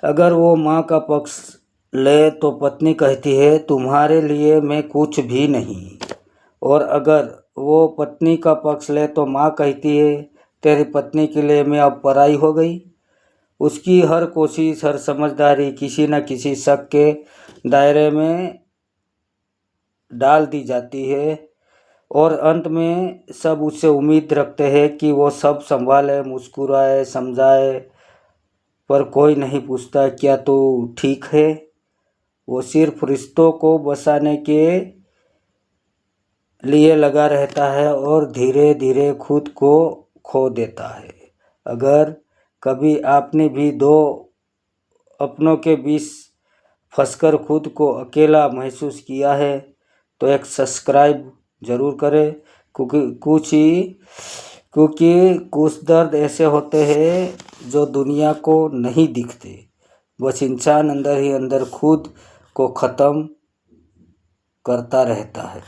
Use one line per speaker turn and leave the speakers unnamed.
अगर वो माँ का पक्ष ले तो पत्नी कहती है तुम्हारे लिए मैं कुछ भी नहीं, और अगर वो पत्नी का पक्ष ले तो माँ कहती है तेरी पत्नी के लिए मैं अब पराई हो गई। उसकी हर कोशिश, हर समझदारी किसी न किसी शक के दायरे में डाल दी जाती है, और अंत में सब उससे उम्मीद रखते हैं कि वो सब संभाले, मुस्कुराए, समझाए, पर कोई नहीं पूछता क्या तू ठीक है। वो सिर्फ रिश्तों को बसाने के लिए लगा रहता है और धीरे धीरे खुद को खो देता है। अगर कभी आपने भी दो अपनों के बीच फंसकर खुद को अकेला महसूस किया है तो एक सब्सक्राइब ज़रूर करें, क्योंकि कुछ दर्द ऐसे होते हैं जो दुनिया को नहीं दिखते, बस इंसान अंदर ही अंदर खुद को ख़त्म करता रहता है।